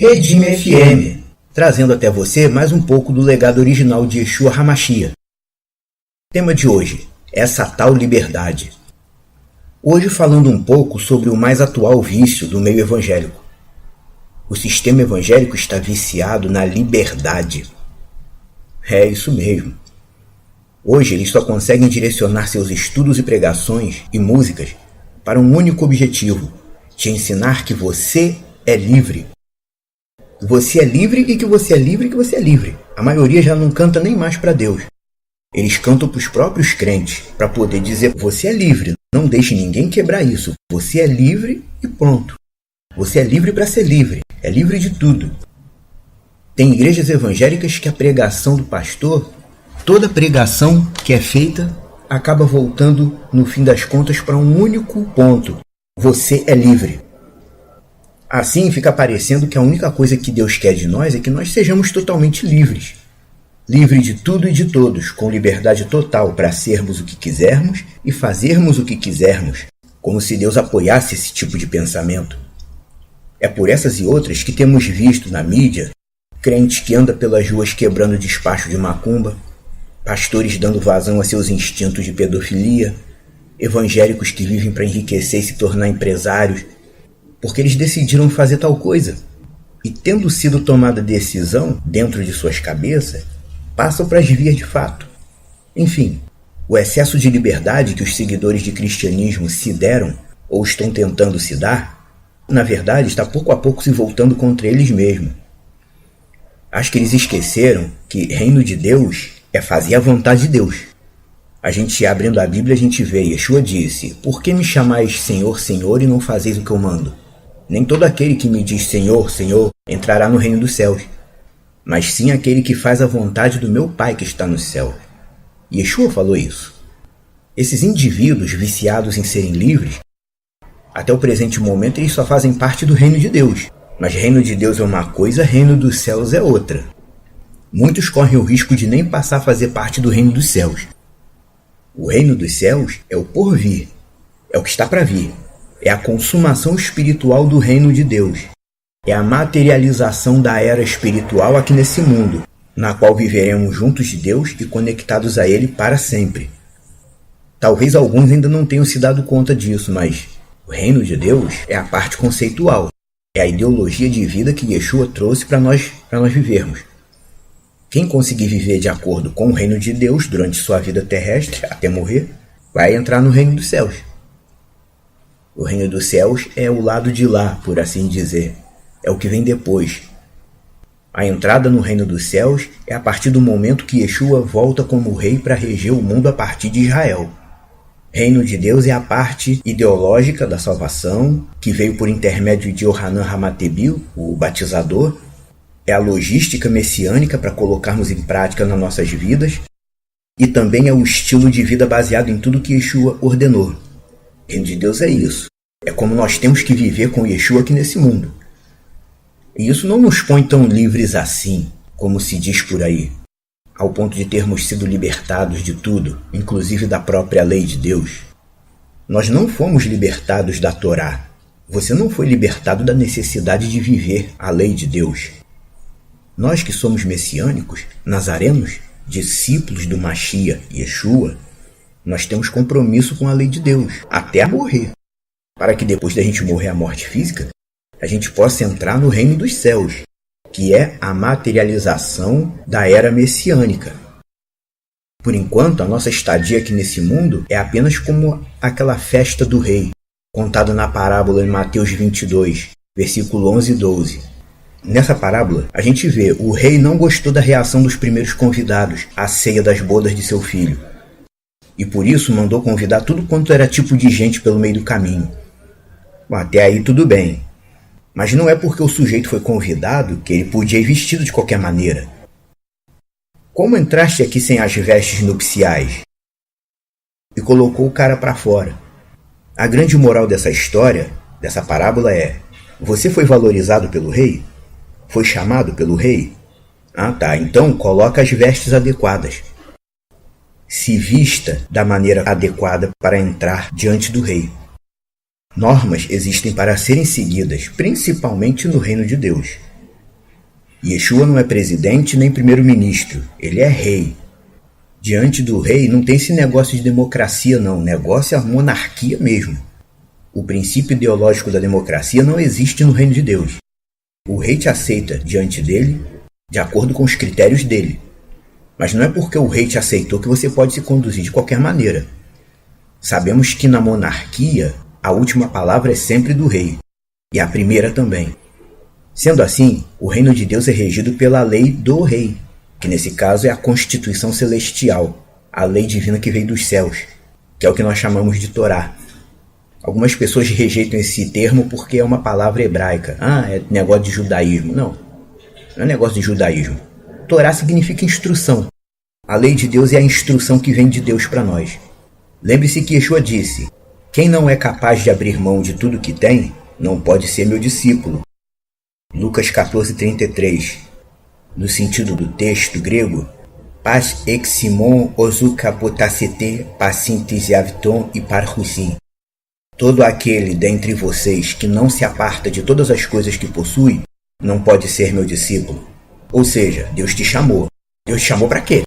Redime FM, trazendo até você mais um pouco do legado original de Yeshua HaMashiach. Tema de hoje, essa tal liberdade. Hoje falando um pouco sobre o mais atual vício do meio evangélico. O sistema evangélico está viciado na liberdade. É isso mesmo. Hoje eles só conseguem direcionar seus estudos e pregações e músicas para um único objetivo: te ensinar que você é livre. Você é livre e que você é livre e que você é livre. A maioria já não canta nem mais para Deus. Eles cantam para os próprios crentes, para poder dizer: você é livre, não deixe ninguém quebrar isso. Você é livre e pronto. Você é livre para ser livre, é livre de tudo. Tem igrejas evangélicas que a pregação do pastor, toda pregação que é feita, acaba voltando, no fim das contas, para um único ponto: você é livre. Assim fica parecendo que a única coisa que Deus quer de nós é que nós sejamos totalmente livres. Livre de tudo e de todos, com liberdade total para sermos o que quisermos e fazermos o que quisermos, como se Deus apoiasse esse tipo de pensamento. É por essas e outras que temos visto na mídia crentes que andam pelas ruas quebrando despacho de macumba, pastores dando vazão a seus instintos de pedofilia, evangélicos que vivem para enriquecer e se tornar empresários, porque eles decidiram fazer tal coisa. E tendo sido tomada decisão dentro de suas cabeças, passam para as vias de fato. Enfim, o excesso de liberdade que os seguidores de cristianismo se deram, ou estão tentando se dar, na verdade está pouco a pouco se voltando contra eles mesmos. Acho que eles esqueceram que reino de Deus é fazer a vontade de Deus. A gente abrindo a Bíblia, a gente vê, Yeshua disse: por que me chamais Senhor, Senhor, e não fazeis o que eu mando? Nem todo aquele que me diz Senhor, Senhor, entrará no reino dos céus, mas sim aquele que faz a vontade do meu Pai que está no céu. Yeshua falou isso. Esses indivíduos viciados em serem livres, até o presente momento eles só fazem parte do reino de Deus. Mas reino de Deus é uma coisa, reino dos céus é outra. Muitos correm o risco de nem passar a fazer parte do reino dos céus. O reino dos céus é o porvir, é o que está para vir. É a consumação espiritual do reino de Deus. É a materialização da era espiritual aqui nesse mundo, na qual viveremos juntos de Deus e conectados a Ele para sempre. Talvez alguns ainda não tenham se dado conta disso, mas o reino de Deus é a parte conceitual. É a ideologia de vida que Yeshua trouxe para nós vivermos. Quem conseguir viver de acordo com o reino de Deus durante sua vida terrestre, até morrer, vai entrar no reino dos céus. O reino dos céus é o lado de lá, por assim dizer. É o que vem depois. A entrada no reino dos céus é a partir do momento que Yeshua volta como rei para reger o mundo a partir de Israel. Reino de Deus é a parte ideológica da salvação, que veio por intermédio de Yohanan Hamatebil, o batizador. É a logística messiânica para colocarmos em prática nas nossas vidas. E também é o estilo de vida baseado em tudo que Yeshua ordenou. Reino de Deus é isso. É como nós temos que viver com Yeshua aqui nesse mundo. E isso não nos põe tão livres assim, como se diz por aí, ao ponto de termos sido libertados de tudo, inclusive da própria lei de Deus. Nós não fomos libertados da Torá. Você não foi libertado da necessidade de viver a lei de Deus. Nós que somos messiânicos, nazarenos, discípulos do Mashiach, Yeshua, nós temos compromisso com a lei de Deus, até a morrer, para que depois da gente morrer a morte física, a gente possa entrar no reino dos céus, que é a materialização da era messiânica. Por enquanto, a nossa estadia aqui nesse mundo é apenas como aquela festa do rei, contada na parábola em Mateus 22, versículo 11 e 12. Nessa parábola, a gente vê o rei não gostou da reação dos primeiros convidados à ceia das bodas de seu filho, e por isso mandou convidar tudo quanto era tipo de gente pelo meio do caminho. Bom, até aí tudo bem. Mas não é porque o sujeito foi convidado que ele podia ir vestido de qualquer maneira. Como entraste aqui sem as vestes nupciais? E colocou o cara para fora. A grande moral dessa história, dessa parábola é: você foi valorizado pelo rei? Foi chamado pelo rei? Ah tá, então coloca as vestes adequadas. Se vista da maneira adequada para entrar diante do rei. Normas existem para serem seguidas, principalmente no reino de Deus. Yeshua não é presidente nem primeiro-ministro, ele é rei. Diante do rei não tem esse negócio de democracia não, o negócio é a monarquia mesmo. O princípio ideológico da democracia não existe no reino de Deus. O rei te aceita diante dele, de acordo com os critérios dele. Mas não é porque o rei te aceitou que você pode se conduzir de qualquer maneira. Sabemos que na monarquia, a última palavra é sempre do rei, e a primeira também. Sendo assim, o reino de Deus é regido pela lei do rei, que nesse caso é a Constituição Celestial, a lei divina que veio dos céus, que é o que nós chamamos de Torá. Algumas pessoas rejeitam esse termo porque é uma palavra hebraica. É negócio de judaísmo. Não é negócio de judaísmo. Torá significa instrução. A lei de Deus é a instrução que vem de Deus para nós. Lembre-se que Yeshua disse: quem não é capaz de abrir mão de tudo que tem, não pode ser meu discípulo. Lucas 14:33. No sentido do texto grego, pas eximon osukapotasete pasintiziavton e parhusin. Todo aquele dentre vocês que não se aparta de todas as coisas que possui, não pode ser meu discípulo. Ou seja, Deus te chamou. Deus te chamou para quê?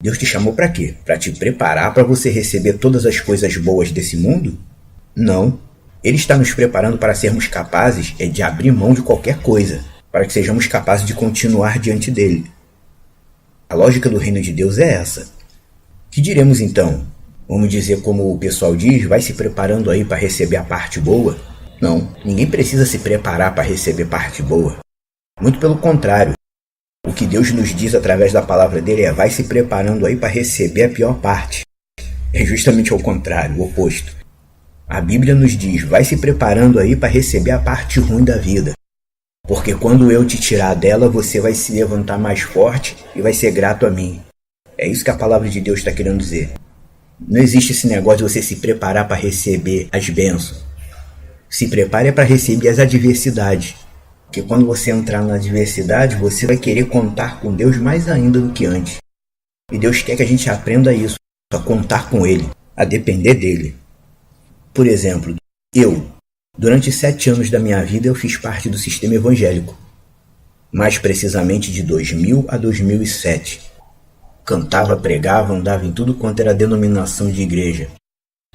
Deus te chamou para quê? Para te preparar para você receber todas as coisas boas desse mundo? Não. Ele está nos preparando para sermos capazes de abrir mão de qualquer coisa, para que sejamos capazes de continuar diante dele. A lógica do reino de Deus é essa. Que diremos então? Vamos dizer como o pessoal diz, vai se preparando aí para receber a parte boa? Não, ninguém precisa se preparar para receber parte boa. Muito pelo contrário. O que Deus nos diz através da palavra dele é: vai se preparando aí para receber a pior parte. É justamente ao contrário, o oposto. A Bíblia nos diz: vai se preparando aí para receber a parte ruim da vida. Porque quando eu te tirar dela, você vai se levantar mais forte e vai ser grato a mim. É isso que a palavra de Deus está querendo dizer. Não existe esse negócio de você se preparar para receber as bênçãos. Se prepare para receber as adversidades. Porque quando você entrar na adversidade, você vai querer contar com Deus mais ainda do que antes. E Deus quer que a gente aprenda isso, a contar com Ele, a depender dEle. Por exemplo, durante 7 anos da minha vida, eu fiz parte do sistema evangélico. Mais precisamente de 2000 a 2007. Cantava, pregava, andava em tudo quanto era denominação de igreja.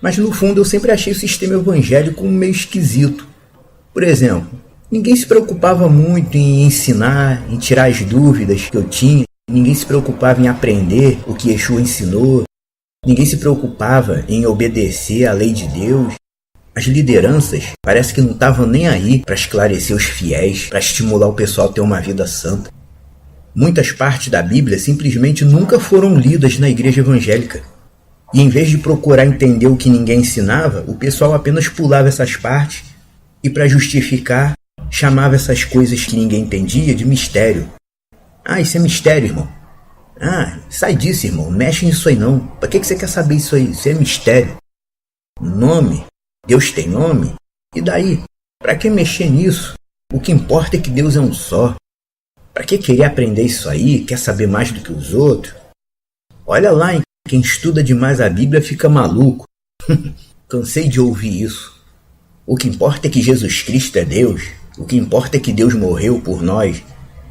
Mas no fundo eu sempre achei o sistema evangélico meio esquisito. Por exemplo, ninguém se preocupava muito em ensinar, em tirar as dúvidas que eu tinha. Ninguém se preocupava em aprender o que Yeshua ensinou. Ninguém se preocupava em obedecer à lei de Deus. As lideranças parece que não estavam nem aí para esclarecer os fiéis, para estimular o pessoal a ter uma vida santa. Muitas partes da Bíblia simplesmente nunca foram lidas na igreja evangélica. E em vez de procurar entender o que ninguém ensinava, o pessoal apenas pulava essas partes e, para justificar, chamava essas coisas que ninguém entendia de mistério. Isso é mistério, irmão. Sai disso, irmão. Não mexe nisso aí não. Para que você quer saber isso aí? Isso é mistério. Nome. Deus tem nome? E daí? Para que mexer nisso? O que importa é que Deus é um só. Para que querer aprender isso aí? Quer saber mais do que os outros? Olha lá, hein? Quem estuda demais a Bíblia fica maluco. Cansei de ouvir isso. O que importa é que Jesus Cristo é Deus. O que importa é que Deus morreu por nós.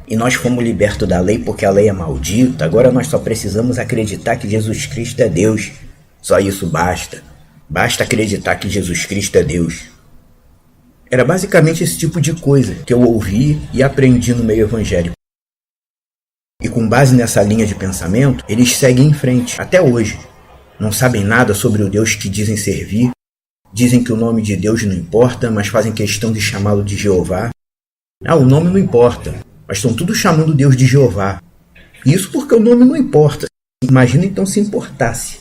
E nós fomos libertos da lei porque a lei é maldita. Agora nós só precisamos acreditar que Jesus Cristo é Deus. Só isso basta. Basta acreditar que Jesus Cristo é Deus. Era basicamente esse tipo de coisa que eu ouvi e aprendi no meio evangélico. E com base nessa linha de pensamento, eles seguem em frente, até hoje. Não sabem nada sobre o Deus que dizem servir, dizem que o nome de Deus não importa, mas fazem questão de chamá-lo de Jeová. O nome não importa, mas estão tudo chamando Deus de Jeová. Isso porque o nome não importa. Imagina então se importasse.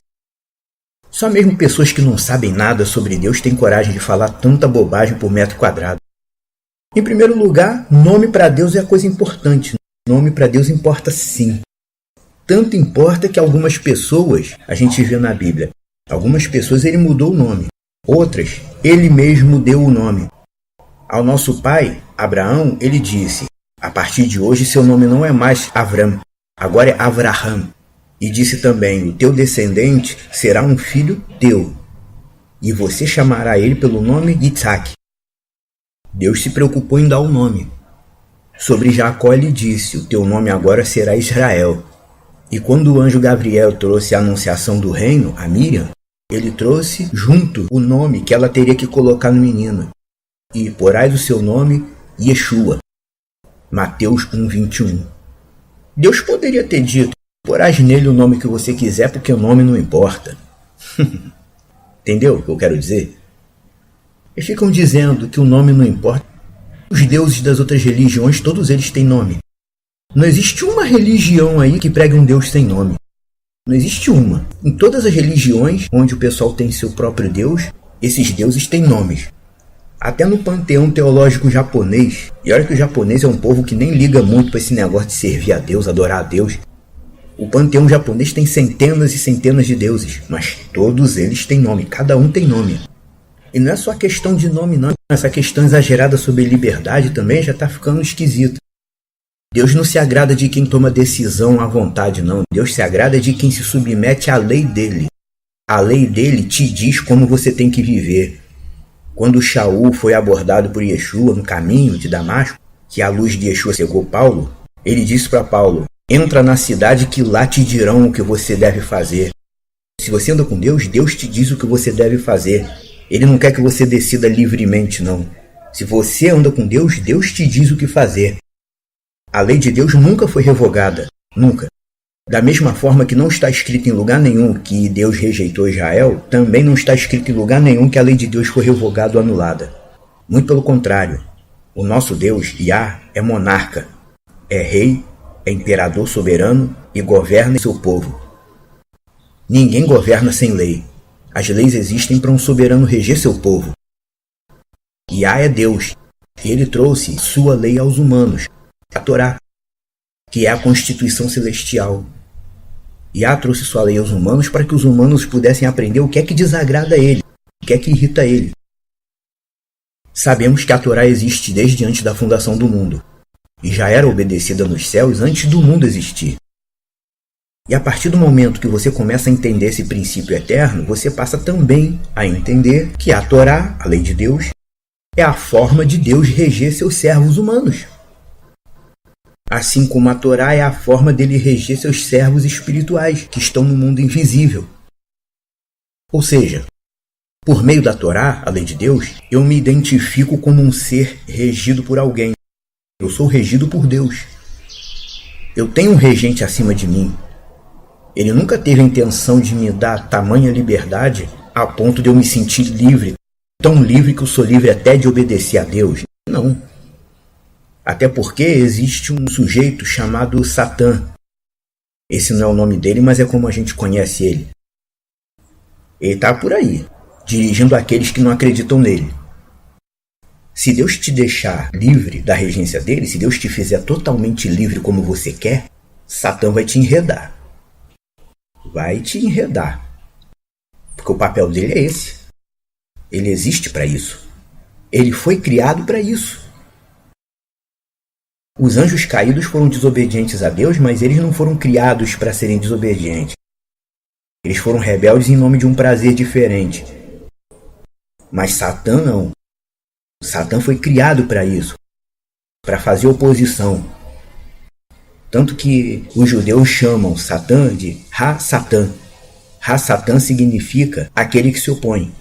Só mesmo pessoas que não sabem nada sobre Deus têm coragem de falar tanta bobagem por metro quadrado. Em primeiro lugar, nome para Deus é a coisa importante. Nome para Deus importa sim. Tanto importa que algumas pessoas, a gente vê na Bíblia, algumas pessoas ele mudou o nome. Outras, ele mesmo deu o nome. Ao nosso pai, Abraão, ele disse: a partir de hoje seu nome não é mais Avram, agora é Avraham. E disse também: o teu descendente será um filho teu, e você chamará ele pelo nome Isaac. Deus se preocupou em dar o nome. Sobre Jacó ele disse: o teu nome agora será Israel. E quando o anjo Gabriel trouxe a anunciação do reino a Miriam, ele trouxe junto o nome que ela teria que colocar no menino. E porás o seu nome Yeshua. Mateus 1:21. Deus poderia ter dito: porás nele o nome que você quiser, porque o nome não importa. Entendeu o que eu quero dizer? Eles ficam dizendo que o nome não importa. Os deuses das outras religiões, todos eles têm nome. Não existe uma religião aí que pregue um Deus sem nome. Não existe uma. Em todas as religiões onde o pessoal tem seu próprio Deus, esses deuses têm nomes. Até no panteão teológico japonês. E olha que o japonês é um povo que nem liga muito para esse negócio de servir a Deus, adorar a Deus. O panteão japonês tem centenas e centenas de deuses, mas todos eles têm nome, cada um tem nome. E não é só questão de nome não, essa questão exagerada sobre liberdade também já está ficando esquisita. Deus não se agrada de quem toma decisão à vontade, não. Deus se agrada de quem se submete à lei dele. A lei dele te diz como você tem que viver. Quando Shaul foi abordado por Yeshua no caminho de Damasco, que a luz de Yeshua cegou Paulo, ele disse para Paulo: entra na cidade que lá te dirão o que você deve fazer. Se você anda com Deus, Deus te diz o que você deve fazer. Ele não quer que você decida livremente, não. Se você anda com Deus, Deus te diz o que fazer. A lei de Deus nunca foi revogada, nunca. Da mesma forma que não está escrito em lugar nenhum que Deus rejeitou Israel, também não está escrito em lugar nenhum que a lei de Deus foi revogada ou anulada. Muito pelo contrário, o nosso Deus, Yah, é monarca, é rei, é imperador soberano e governa seu povo. Ninguém governa sem lei. As leis existem para um soberano reger seu povo. Yah é Deus, e ele trouxe sua lei aos humanos, a Torá, que é a Constituição Celestial. Yah trouxe sua lei aos humanos para que os humanos pudessem aprender o que é que desagrada a ele, o que é que irrita ele. Sabemos que a Torá existe desde antes da fundação do mundo, e já era obedecida nos céus antes do mundo existir. E a partir do momento que você começa a entender esse princípio eterno, você passa também a entender que a Torá, a lei de Deus, é a forma de Deus reger seus servos humanos. Assim como a Torá é a forma dele reger seus servos espirituais, que estão no mundo invisível. Ou seja, por meio da Torá, a lei de Deus, eu me identifico como um ser regido por alguém. Eu sou regido por Deus. Eu tenho um regente acima de mim. Ele nunca teve a intenção de me dar tamanha liberdade a ponto de eu me sentir livre, tão livre que eu sou livre até de obedecer a Deus. Não. Até porque existe um sujeito chamado Satã. Esse não é o nome dele, mas é como a gente conhece ele. Ele está por aí, dirigindo aqueles que não acreditam nele. Se Deus te deixar livre da regência dele, se Deus te fizer totalmente livre como você quer, Satã vai te enredar. Vai te enredar. Porque o papel dele é esse. Ele existe para isso. Ele foi criado para isso. Os anjos caídos foram desobedientes a Deus, mas eles não foram criados para serem desobedientes. Eles foram rebeldes em nome de um prazer diferente. Mas Satã não. Satã foi criado para isso, para fazer oposição. Tanto que os judeus chamam Satã de Ha-Satã. Ha-Satã significa aquele que se opõe.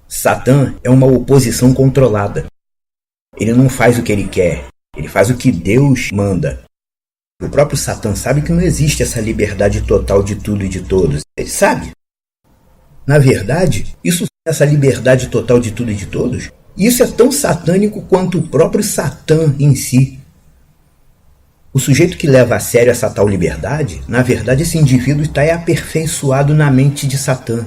Satã é uma oposição controlada. Ele não faz o que ele quer, ele faz o que Deus manda. O próprio Satã sabe que não existe essa liberdade total de tudo e de todos. Ele sabe. Na verdade, essa liberdade total de tudo e de todos, isso é tão satânico quanto o próprio Satã em si. O sujeito que leva a sério essa tal liberdade, na verdade esse indivíduo está aperfeiçoado na mente de Satã.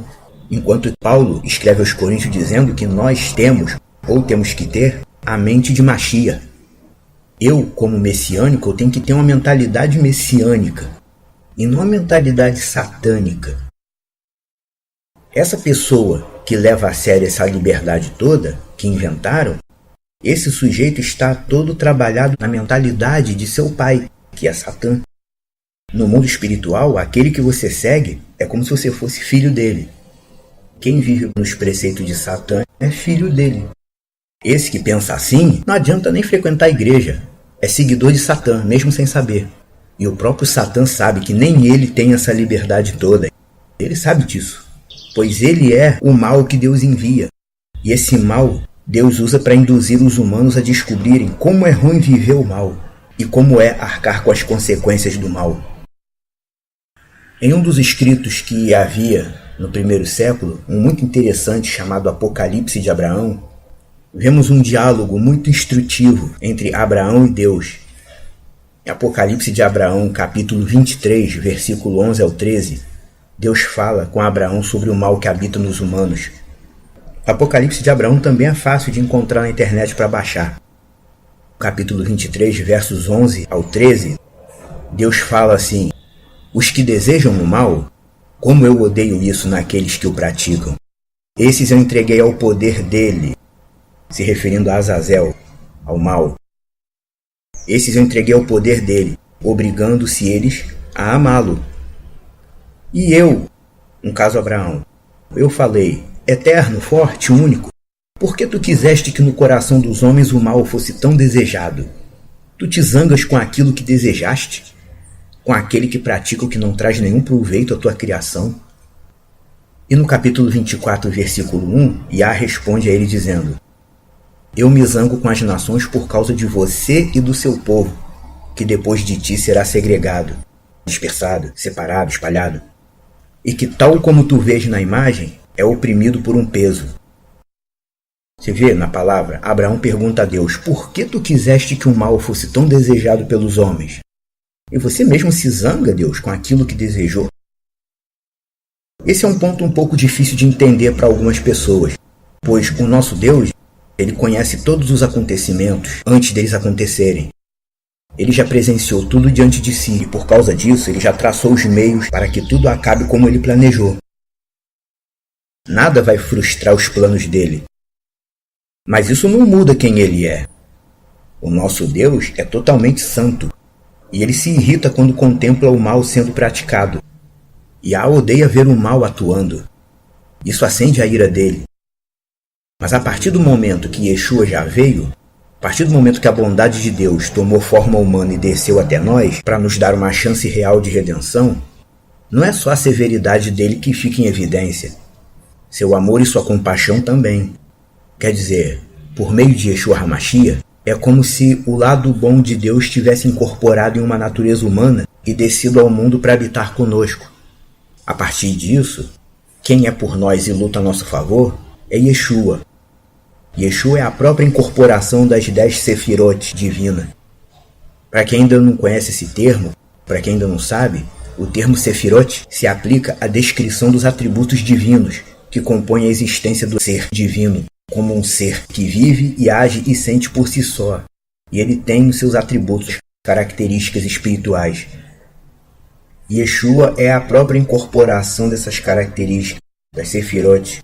Enquanto Paulo escreve aos Coríntios dizendo que nós temos, ou temos que ter, a mente de Machia. Eu, como messiânico, eu tenho que ter uma mentalidade messiânica, e não uma mentalidade satânica. Essa pessoa que leva a sério essa liberdade toda, que inventaram, esse sujeito está todo trabalhado na mentalidade de seu pai, que é Satã. No mundo espiritual, aquele que você segue é como se você fosse filho dele. Quem vive nos preceitos de Satã é filho dele. Esse que pensa assim, não adianta nem frequentar a igreja. É seguidor de Satã, mesmo sem saber. E o próprio Satã sabe que nem ele tem essa liberdade toda. Ele sabe disso, pois ele é o mal que Deus envia. E esse mal, Deus usa para induzir os humanos a descobrirem como é ruim viver o mal e como é arcar com as consequências do mal. Em um dos escritos que havia no primeiro século, um muito interessante chamado Apocalipse de Abraão, vemos um diálogo muito instrutivo entre Abraão e Deus. Em Apocalipse de Abraão, capítulo 23, versículo 11 ao 13, Deus fala com Abraão sobre o mal que habita nos humanos. Apocalipse de Abraão também é fácil de encontrar na internet para baixar. Capítulo 23, versos 11 ao 13, Deus fala assim: os que desejam o mal, como eu odeio isso naqueles que o praticam. Esses eu entreguei ao poder dele, se referindo a Azazel, ao mal. Esses eu entreguei ao poder dele, obrigando-se eles a amá-lo. E eu, no caso Abraão, eu falei: eterno, forte, único, por que tu quiseste que no coração dos homens o mal fosse tão desejado? Tu te zangas com aquilo que desejaste? Com aquele que pratica o que não traz nenhum proveito à tua criação? E no capítulo 24, versículo 1, Iá responde a ele dizendo: eu me zango com as nações por causa de você e do seu povo, que depois de ti será segregado, dispersado, separado, espalhado, e que, tal como tu vês na imagem, é oprimido por um peso. Você vê na palavra, Abraão pergunta a Deus: por que tu quiseste que o mal fosse tão desejado pelos homens? E você mesmo se zanga, Deus, com aquilo que desejou? Esse é um ponto um pouco difícil de entender para algumas pessoas, pois o nosso Deus, ele conhece todos os acontecimentos antes deles acontecerem. Ele já presenciou tudo diante de si e, por causa disso, ele já traçou os meios para que tudo acabe como ele planejou. Nada vai frustrar os planos dele. Mas isso não muda quem ele é. O nosso Deus é totalmente santo, e ele se irrita quando contempla o mal sendo praticado. E odeia ver o mal atuando. Isso acende a ira dele. Mas a partir do momento que Yeshua já veio, a partir do momento que a bondade de Deus tomou forma humana e desceu até nós para nos dar uma chance real de redenção, não é só a severidade dele que fica em evidência. Seu amor e sua compaixão também. Quer dizer, por meio de Yeshua HaMashiach, é como se o lado bom de Deus tivesse incorporado em uma natureza humana e descido ao mundo para habitar conosco. A partir disso, quem é por nós e luta a nosso favor é Yeshua. Yeshua é a própria incorporação das 10 Sefirot divina. Para quem ainda não conhece esse termo, para quem ainda não sabe, o termo Sefirot se aplica à descrição dos atributos divinos que compõem a existência do ser divino, como um ser que vive e age e sente por si só, e ele tem os seus atributos, características espirituais. Yeshua é a própria incorporação dessas características, das Sefirot.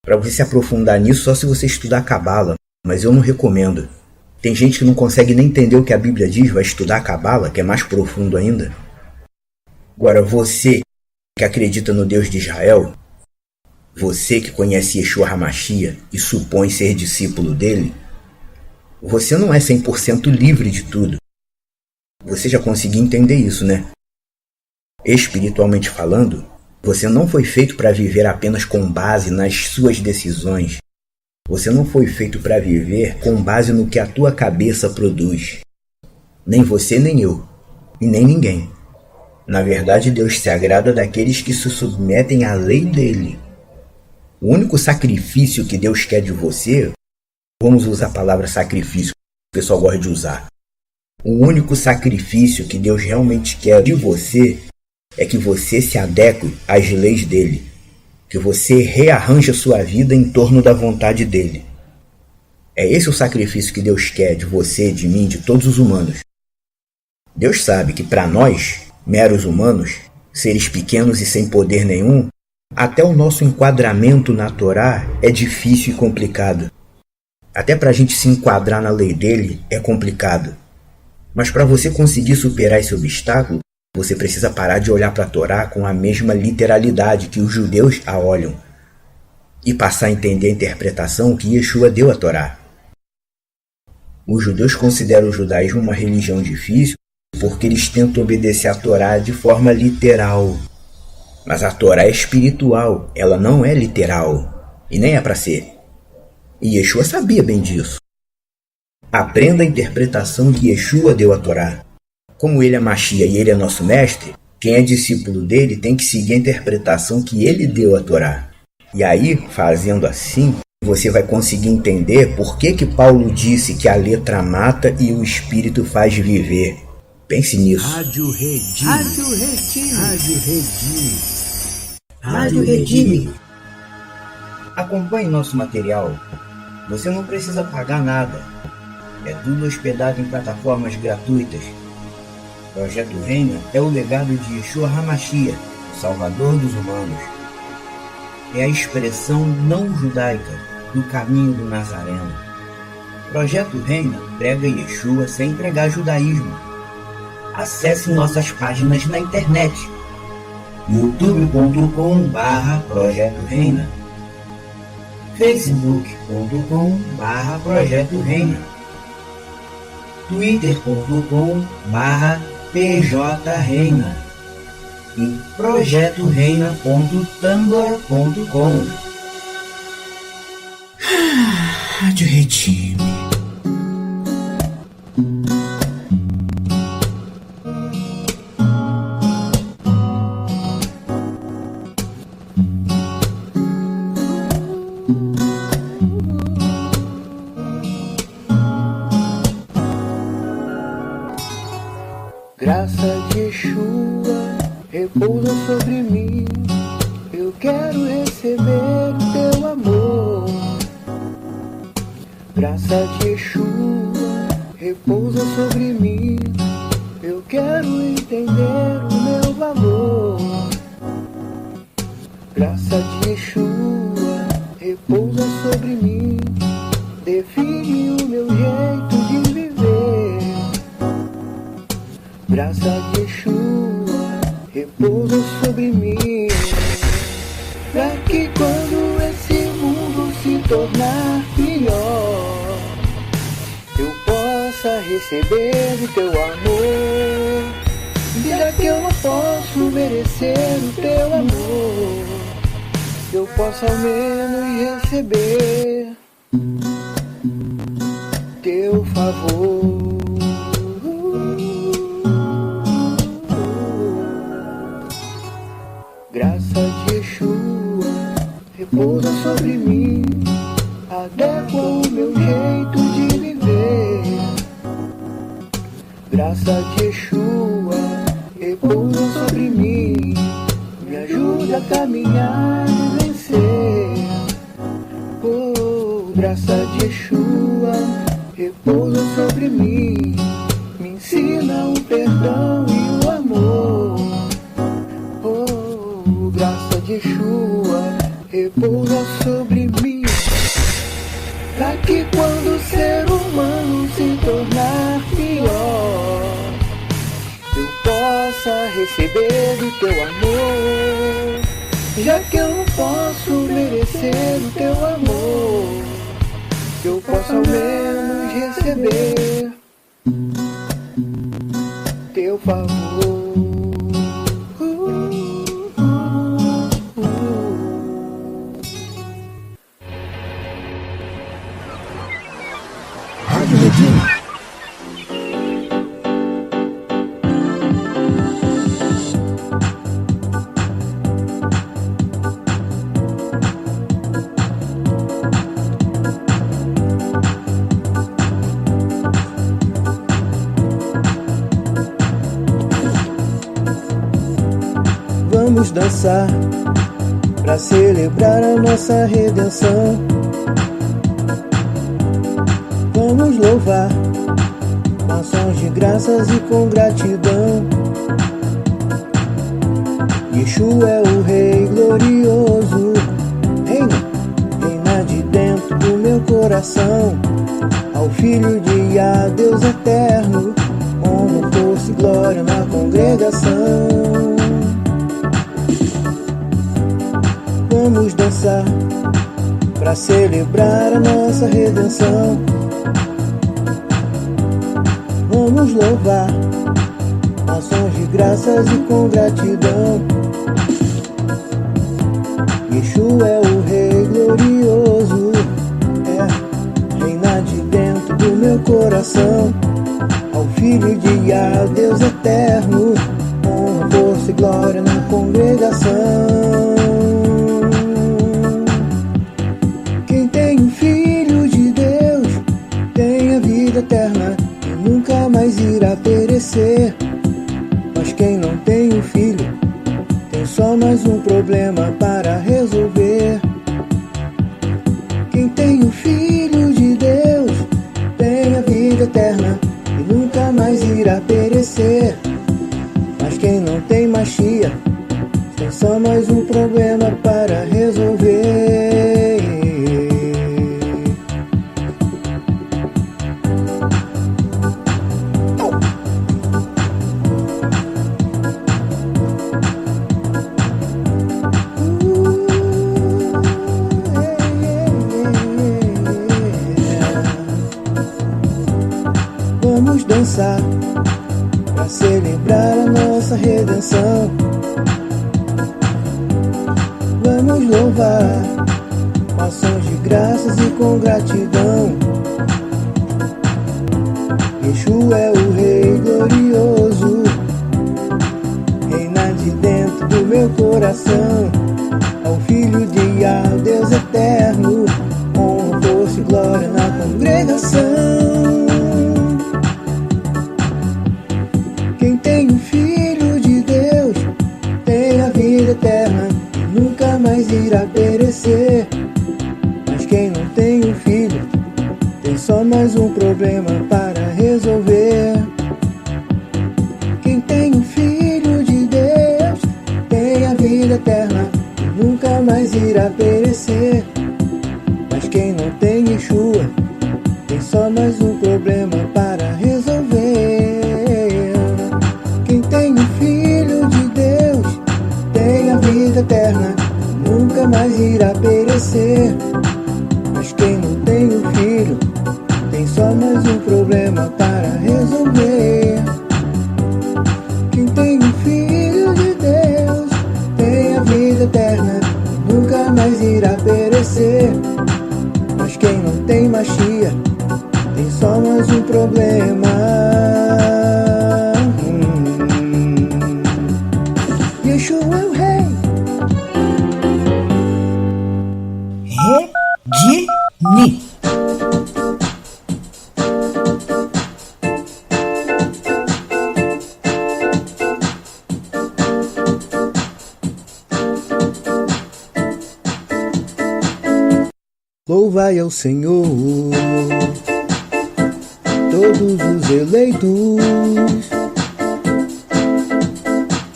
Para você se aprofundar nisso, só se você estudar a Cabala, mas eu não recomendo. Tem gente que não consegue nem entender o que a Bíblia diz, vai estudar a Cabala, que é mais profundo ainda. Agora, você que acredita no Deus de Israel, você que conhece Yeshua HaMashiach e supõe ser discípulo dele, você não é 100% livre de tudo. Você já conseguiu entender isso, né? Espiritualmente falando, você não foi feito para viver apenas com base nas suas decisões. Você não foi feito para viver com base no que a tua cabeça produz. Nem você, nem eu. E nem ninguém. Na verdade, Deus se agrada daqueles que se submetem à lei dele. O único sacrifício que Deus quer de você, vamos usar a palavra sacrifício, que o pessoal gosta de usar. O único sacrifício que Deus realmente quer de você é que você se adeque às leis dele, que você rearranje a sua vida em torno da vontade dele. É esse o sacrifício que Deus quer de você, de mim, de todos os humanos. Deus sabe que para nós, meros humanos, seres pequenos e sem poder nenhum, até o nosso enquadramento na Torá é difícil e complicado. Até para a gente se enquadrar na lei dele é complicado. Mas para você conseguir superar esse obstáculo, você precisa parar de olhar para a Torá com a mesma literalidade que os judeus a olham e passar a entender a interpretação que Yeshua deu à Torá. Os judeus consideram o judaísmo uma religião difícil porque eles tentam obedecer a Torá de forma literal. Mas a Torá é espiritual, ela não é literal. E nem é para ser. E Yeshua sabia bem disso. Aprenda a interpretação que Yeshua deu à Torá. Como ele é Mashiach e ele é nosso mestre, quem é discípulo dele tem que seguir a interpretação que ele deu à Torá. E aí, fazendo assim, você vai conseguir entender por que Paulo disse que a letra mata e o espírito faz viver. Pense nisso. Rádio Redime. Rádio Redime. Rádio Redime. Rádio Redime. Acompanhe nosso material. Você não precisa pagar nada. É tudo hospedado em plataformas gratuitas. Projeto Reina é o legado de Yeshua HaMashiach, o Salvador dos humanos. É a expressão não judaica do caminho do Nazareno. Projeto Reina prega Yeshua sem pregar judaísmo. Acesse nossas páginas na internet: youtube.com/Projeto Reina, facebook.com/Projeto Reina, twitter.com/PJ Reina e projetoreina.tumblr.com. Rádio Redime. Graça de Yeshua repousa sobre mim. Eu quero receber o teu amor. Graça de Yeshua repousa sobre mim. Eu quero entender o meu valor. Graça de Yeshua repousa sobre mim. Define o meu jeito de viver. Graça de Yeshua repousa sobre mim. Pra que quando esse mundo se tornar pior, eu possa receber o teu amor. Já que eu não posso merecer o teu amor, eu posso ao menos receber teu favor. Graça de Yeshua repousa sobre mim. Adequa o meu jeito de viver. Graça de Yeshua repousa sobre mim. Me ajuda a caminhar e vencer. Oh, graça de Yeshua repousa sobre mim. Me ensina o perdão e o amor. Oh, graça de Yeshua repousa sobre mim. Pra que quando o ser humano se tornar pior, eu possa receber o teu amor. Já que eu não posso merecer o teu amor, eu posso ao menos receber teu favor. Rádio Redime. Vamos dançar pra celebrar a nossa redenção. Vamos louvar com ações de graças e com gratidão. Yeshua é o Rei glorioso, reina de dentro do meu coração. Ao Filho de Yah, Deus eterno, honra, força e glória na congregação. Vamos dançar pra celebrar a nossa redenção. Vamos louvar, ações de graças e com gratidão. Yeshua é o Rei glorioso, reina de dentro do meu coração. Ao Filho de Yah, Deus eterno, honra, força e glória na congregação. Quem tem o Filho de Deus tem a vida eterna e nunca mais irá perecer. Mas quem não tem o Filho tem só mais um problema para resolver. Quem tem o Filho de Deus tem a vida eterna e nunca mais irá perecer. Mas quem não tem Mashiach tem só mais um problema para resolver. Vamos dançar para celebrar a nossa redenção. Vamos louvar com ações de graças e com gratidão. Yeshua é o Rei glorioso, reina de dentro do meu coração. Ao Filho de Yah, Deus eterno, honra, força e glória na congregação. Quem tem o Filho de Deus tem a vida eterna e nunca mais irá perecer. Mas quem não tem o Filho tem só mais um problema para resolver. Quem tem o Filho de Deus tem a vida eterna e nunca mais irá perecer. Mas quem não tem Yeshua tem só mais um problema para resolver. Quem tem o Filho de Deus tem a vida eterna, nunca mais irá perecer. Mas quem não tem o Filho tem só mais um problema para resolver. Quem tem o Filho de Deus tem a vida eterna, nunca mais irá perecer. Mas quem não tem Mashiach tem só mais um problema. Yeshua é o Rei. Redimi. Louvai ao Senhor, todos os eleitos,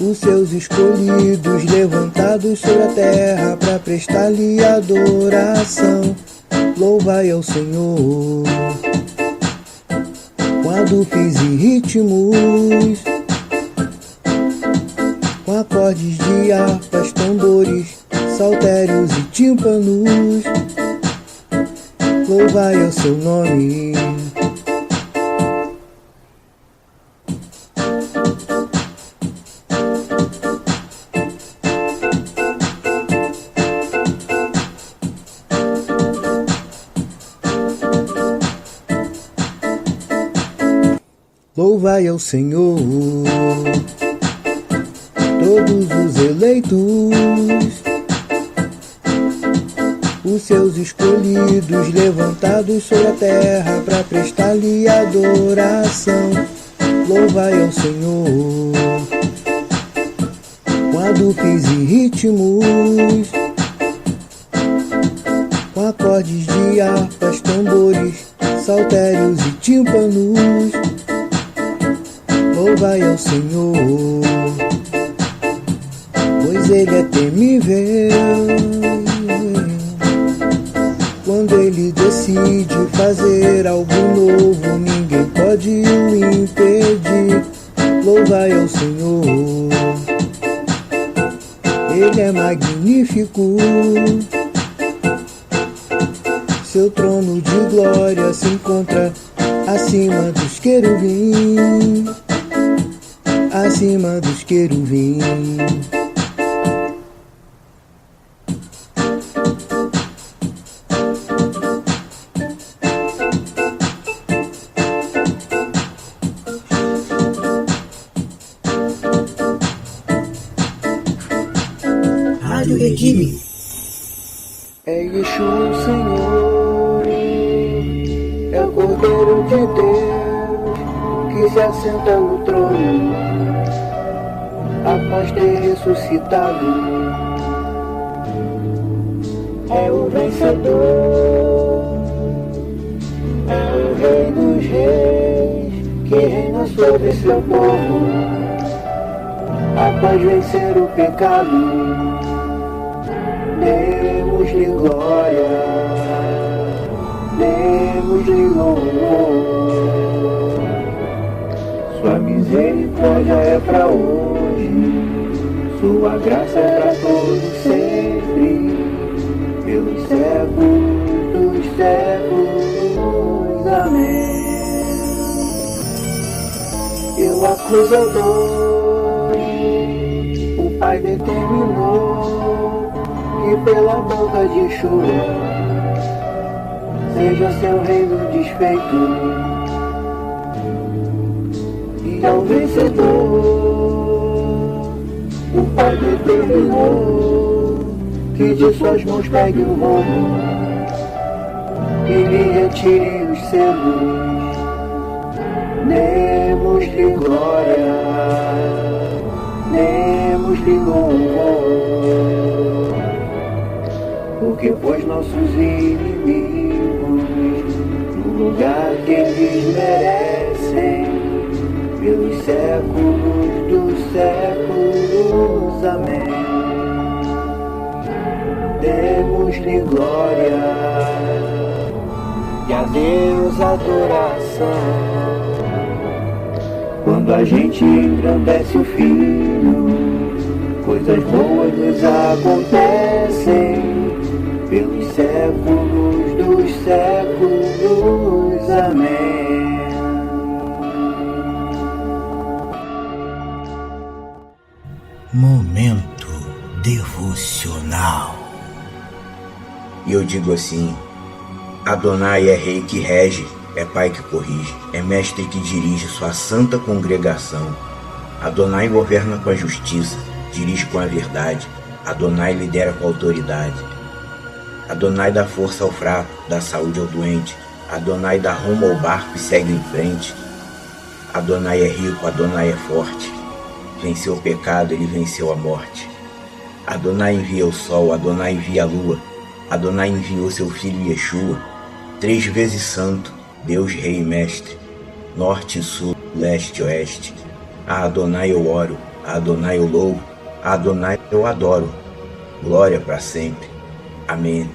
os seus escolhidos, levantados sobre a terra para prestar-lhe adoração. Louvai ao Senhor, com adufes e ritmos, com acordes de harpas, tambores, saltérios e tímpanos. Louvai ao seu nome. Louvai ao Senhor, todos os eleitos, os seus escolhidos, levantados sobre a terra para prestar-lhe adoração. Louvai ao Senhor, com adufes e ritmos, com acordes de harpas, tambores, saltérios e tímpanos. Louvai ao Senhor, pois Ele é temível. Quando Ele decide fazer algo novo, ninguém pode o impedir. Louvai ao Senhor, Ele é magnífico. Seu trono de glória se encontra acima dos querubins, acima dos querubins. Rádio Redime. É Yeshua o Senhor, é o Cordeiro de Deus que se assenta no trono após ter ressuscitado. É o vencedor, é o Rei dos Reis que reina sobre seu povo após vencer o pecado. Demos-lhe glória, demos-lhe louvor. Sua misericórdia é para hoje, sua graça é para todos sempre, pelos séculos dos séculos. Amém. E o acusador, o Pai determinou que pela boca de Yeshua seja seu reino desfeito, e ao vencedor o Pai determinou que de suas mãos pegue o roubo e lhe retire os selos. Demos-lhe glória, demos-lhe louvor, porque pôs nossos inimigos no lugar que eles merecem, pelos séculos dos séculos. Amém. Demos-lhe glória e a Deus adoração. Quando a gente engrandece o Filho, coisas boas nos acontecem, pelos séculos dos séculos. Amém. Momento devocional. E eu digo assim: Adonai é rei que rege, é pai que corrige, é mestre que dirige sua santa congregação. Adonai governa com a justiça, dirige com a verdade. Adonai lidera com a autoridade. Adonai dá força ao fraco, dá saúde ao doente. Adonai dá rumo ao barco e segue em frente. Adonai é rico, Adonai é forte. Venceu o pecado, ele venceu a morte. Adonai envia o sol, Adonai envia a lua. Adonai enviou seu filho Yeshua, 3 vezes santo, Deus rei e mestre, norte e sul, leste e oeste. A Adonai eu oro, a Adonai eu louvo, a Adonai eu adoro. Glória para sempre. Amém.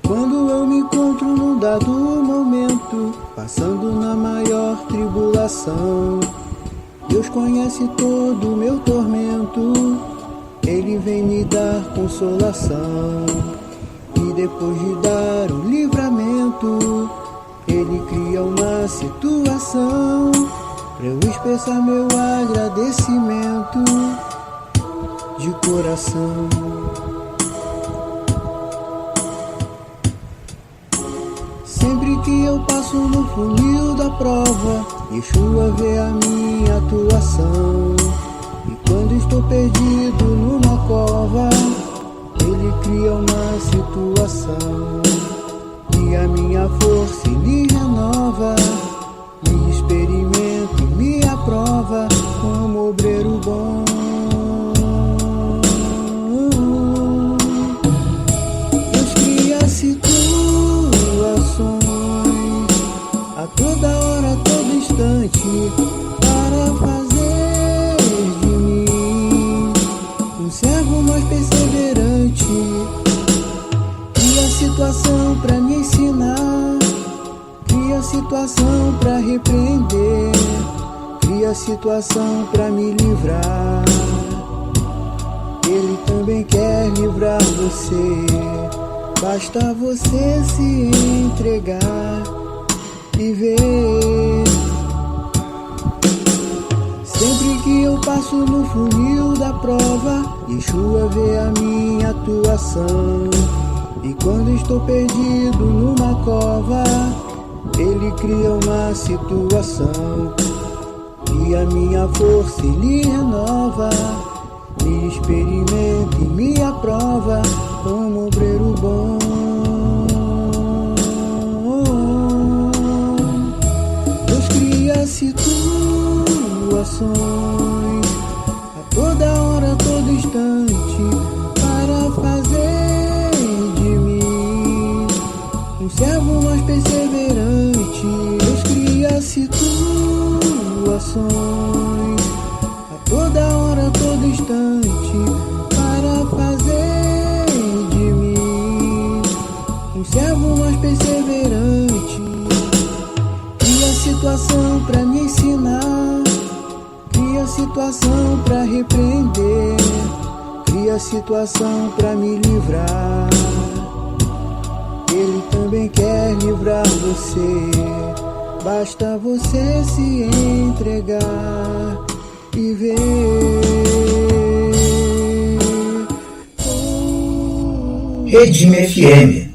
Quando eu me encontro num dado momento, passando na maior tribulação, Deus conhece todo o meu tormento, Ele vem me dar consolação. E depois de dar o livramento, Ele cria uma situação pra eu expressar meu agradecimento de coração. Sempre que eu passo no funil da prova, Yeshua vê a minha atuação. E quando estou perdido numa cova, Ele cria uma situação e a minha força Ele renova. Me experimenta e me aprova como obreiro bom. Deus cria situações a toda hora, a todo instante, para fazer de mim um servo mais perseverante. Cria situação pra me ensinar, cria situação pra repreender, cria situação pra me livrar. Ele também quer livrar você Basta você se entregar e ver. Sempre que eu passo no funil da prova, Yeshua vê a minha atuação. E quando estou perdido numa cova, Ele cria uma situação. E a minha força Ele renova, me experimenta e me aprova como obreiro bom. Deus cria situações a toda hora, a todo instante, para fazer de mim um servo mais perseverante. Deus cria situações a toda hora, a todo instante, para fazer de mim um servo mais perseverante. Cria situação pra me ensinar, cria situação pra repreender, cria situação pra me livrar. Ele também quer livrar você, basta você se entregar e ver. Redime FM